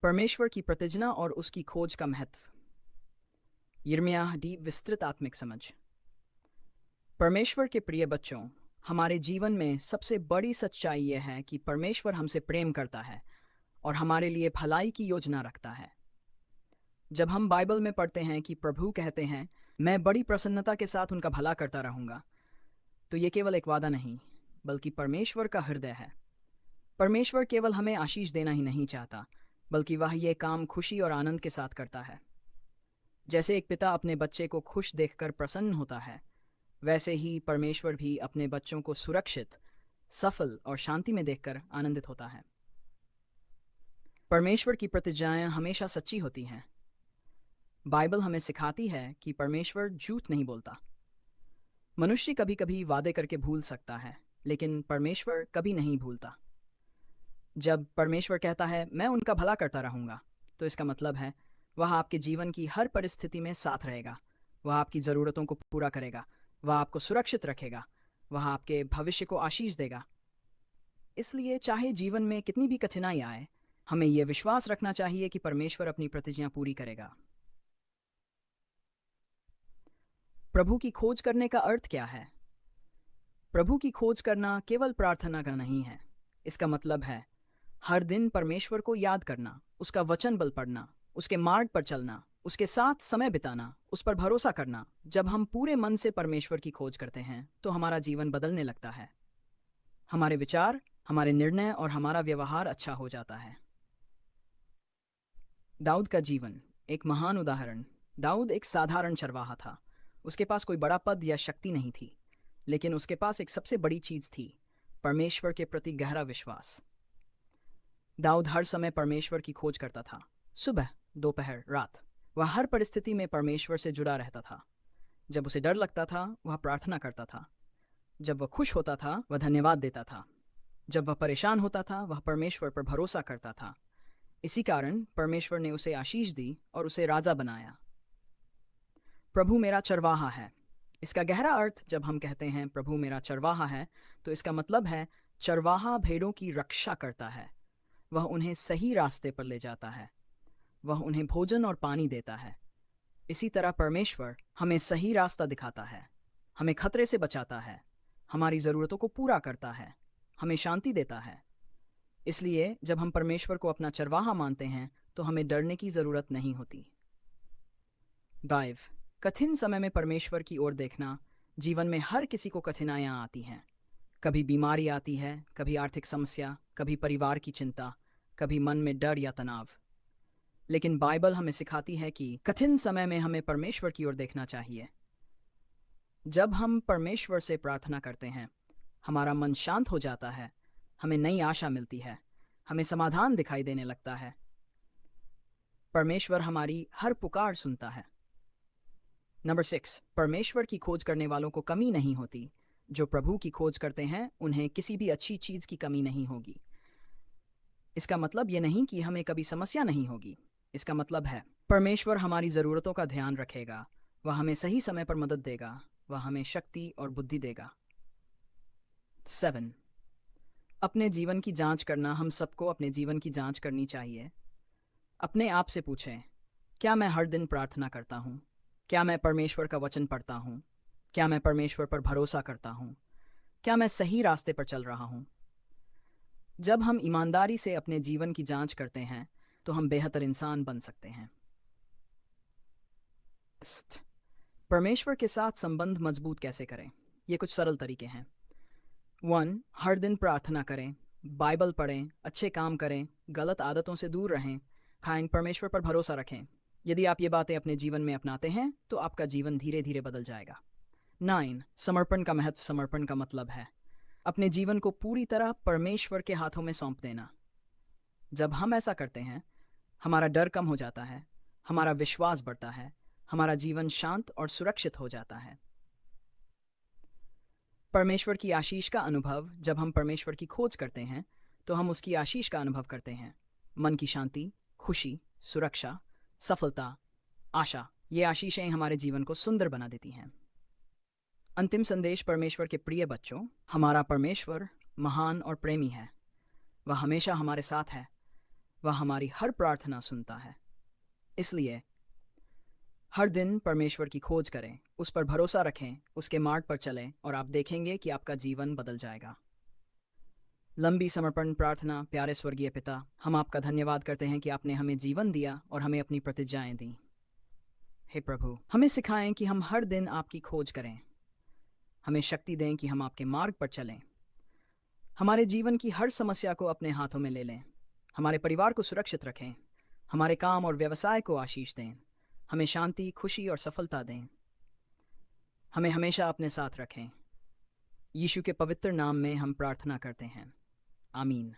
परमेश्वर की प्रतिज्ञा और उसकी खोज का महत्व। यिर्मयाह डी विस्तृत आत्मिक समझ। परमेश्वर के प्रिय बच्चों, हमारे जीवन में सबसे बड़ी सच्चाई यह है कि परमेश्वर हमसे प्रेम करता है और हमारे लिए भलाई की योजना रखता है। जब हम बाइबल में पढ़ते हैं कि प्रभु कहते हैं, मैं बड़ी प्रसन्नता के साथ उनका भला करता रहूंगा, तो ये केवल एक वादा नहीं, बल्कि परमेश्वर का हृदय है। परमेश्वर केवल हमें आशीष देना ही नहीं चाहता, बल्कि वह ये काम खुशी और आनंद के साथ करता है। जैसे एक पिता अपने बच्चे को खुश देखकर प्रसन्न होता है, वैसे ही परमेश्वर भी अपने बच्चों को सुरक्षित, सफल और शांति में देखकर आनंदित होता है। परमेश्वर की प्रतिज्ञाएं हमेशा सच्ची होती हैं। बाइबल हमें सिखाती है कि परमेश्वर झूठ नहीं बोलता। मनुष्य कभी कभी वादे करके भूल सकता है, लेकिन परमेश्वर कभी नहीं भूलता। जब परमेश्वर कहता है मैं उनका भला करता रहूंगा, तो इसका मतलब है वह आपके जीवन की हर परिस्थिति में साथ रहेगा। वह आपकी ज़रूरतों को पूरा करेगा, वह आपको सुरक्षित रखेगा, वह आपके भविष्य को आशीष देगा। इसलिए चाहे जीवन में कितनी भी कठिनाई आए, हमें यह विश्वास रखना चाहिए कि परमेश्वर अपनी प्रतिज्ञा पूरी करेगा। प्रभु की खोज करने का अर्थ क्या है? प्रभु की खोज करना केवल प्रार्थना का नहीं है। इसका मतलब है हर दिन परमेश्वर को याद करना, उसका वचन बल पढ़ना, उसके मार्ग पर चलना, उसके साथ समय बिताना, उस पर भरोसा करना। जब हम पूरे मन से परमेश्वर की खोज करते हैं, तो हमारा जीवन बदलने लगता है। हमारे विचार, हमारे निर्णय और हमारा व्यवहार अच्छा हो जाता है। दाऊद का जीवन एक महान उदाहरण। दाऊद एक साधारण चरवाहा था। उसके पास कोई बड़ा पद या शक्ति नहीं थी, लेकिन उसके पास एक सबसे बड़ी चीज थी, परमेश्वर के प्रति गहरा विश्वास। दाऊद हर समय परमेश्वर की खोज करता था। सुबह, दोपहर, रात, वह हर परिस्थिति में परमेश्वर से जुड़ा रहता था। जब उसे डर लगता था, वह प्रार्थना करता था। जब वह खुश होता था, वह धन्यवाद देता था। जब वह परेशान होता था, वह परमेश्वर पर भरोसा करता था। इसी कारण परमेश्वर ने उसे आशीष दी और उसे राजा बनाया। प्रभु मेरा चरवाहा है। इसका गहरा अर्थ जब हम कहते हैं प्रभु मेरा चरवाहा है, तो इसका मतलब है चरवाहा भेड़ों की रक्षा करता है। वह उन्हें सही रास्ते पर ले जाता है। वह उन्हें भोजन और पानी देता है। इसी तरह परमेश्वर हमें सही रास्ता दिखाता है, हमें खतरे से बचाता है, हमारी ज़रूरतों को पूरा करता है, हमें शांति देता है। इसलिए जब हम परमेश्वर को अपना चरवाहा मानते हैं, तो हमें डरने की ज़रूरत नहीं होती। 5. कठिन समय में परमेश्वर की ओर देखना। जीवन में हर किसी को कठिनाइयाँ आती हैं। कभी बीमारी आती है, कभी आर्थिक समस्या, कभी परिवार की चिंता, कभी मन में डर या तनाव। लेकिन बाइबल हमें सिखाती है कि कठिन समय में हमें परमेश्वर की ओर देखना चाहिए। जब हम परमेश्वर से प्रार्थना करते हैं, हमारा मन शांत हो जाता है, हमें नई आशा मिलती है, हमें समाधान दिखाई देने लगता है। परमेश्वर हमारी हर पुकार सुनता है। नंबर 6, परमेश्वर की खोज करने वालों को कमी नहीं होती। जो प्रभु की खोज करते हैं, उन्हें किसी भी अच्छी चीज़ की कमी नहीं होगी। इसका मतलब ये नहीं कि हमें कभी समस्या नहीं होगी। इसका मतलब है परमेश्वर हमारी ज़रूरतों का ध्यान रखेगा, वह हमें सही समय पर मदद देगा, वह हमें शक्ति और बुद्धि देगा। 7. अपने जीवन की जांच करना। हम सबको अपने जीवन की जांच करनी चाहिए। अपने आप से पूछें, क्या मैं हर दिन प्रार्थना करता हूँ? क्या मैं परमेश्वर का वचन पढ़ता हूँ? क्या मैं परमेश्वर पर भरोसा करता हूँ? क्या मैं सही रास्ते पर चल रहा हूँ? जब हम ईमानदारी से अपने जीवन की जांच करते हैं, तो हम बेहतर इंसान बन सकते हैं। परमेश्वर के साथ संबंध मजबूत कैसे करें? ये कुछ सरल तरीके हैं। 1. हर दिन प्रार्थना करें, बाइबल पढ़ें, अच्छे काम करें, गलत आदतों से दूर रहें, खाएं, परमेश्वर पर भरोसा रखें। यदि आप ये बातें अपने जीवन में अपनाते हैं, तो आपका जीवन धीरे धीरे बदल जाएगा। 9. समर्पण का महत्व। समर्पण का मतलब है अपने जीवन को पूरी तरह परमेश्वर के हाथों में सौंप देना। जब हम ऐसा करते हैं, हमारा डर कम हो जाता है, हमारा विश्वास बढ़ता है, हमारा जीवन शांत और सुरक्षित हो जाता है। परमेश्वर की आशीष का अनुभव। जब हम परमेश्वर की खोज करते हैं, तो हम उसकी आशीष का अनुभव करते हैं। मन की शांति, खुशी, सुरक्षा, सफलता, आशा। ये आशीषें हमारे जीवन को सुंदर बना देती हैं। अंतिम संदेश। परमेश्वर के प्रिय बच्चों, हमारा परमेश्वर महान और प्रेमी है। वह हमेशा हमारे साथ है। वह हमारी हर प्रार्थना सुनता है। इसलिए हर दिन परमेश्वर की खोज करें, उस पर भरोसा रखें, उसके मार्ग पर चलें और आप देखेंगे कि आपका जीवन बदल जाएगा। लंबी समर्पण प्रार्थना। प्यारे स्वर्गीय पिता, हम आपका धन्यवाद करते हैं कि आपने हमें जीवन दिया और हमें अपनी प्रतिज्ञाएं दी। हे प्रभु, हमें सिखाएं कि हम हर दिन आपकी खोज करें। हमें शक्ति दें कि हम आपके मार्ग पर चलें। हमारे जीवन की हर समस्या को अपने हाथों में ले लें। हमारे परिवार को सुरक्षित रखें। हमारे काम और व्यवसाय को आशीष दें। हमें शांति, खुशी और सफलता दें। हमें हमेशा अपने साथ रखें। यीशु के पवित्र नाम में हम प्रार्थना करते हैं। आमीन।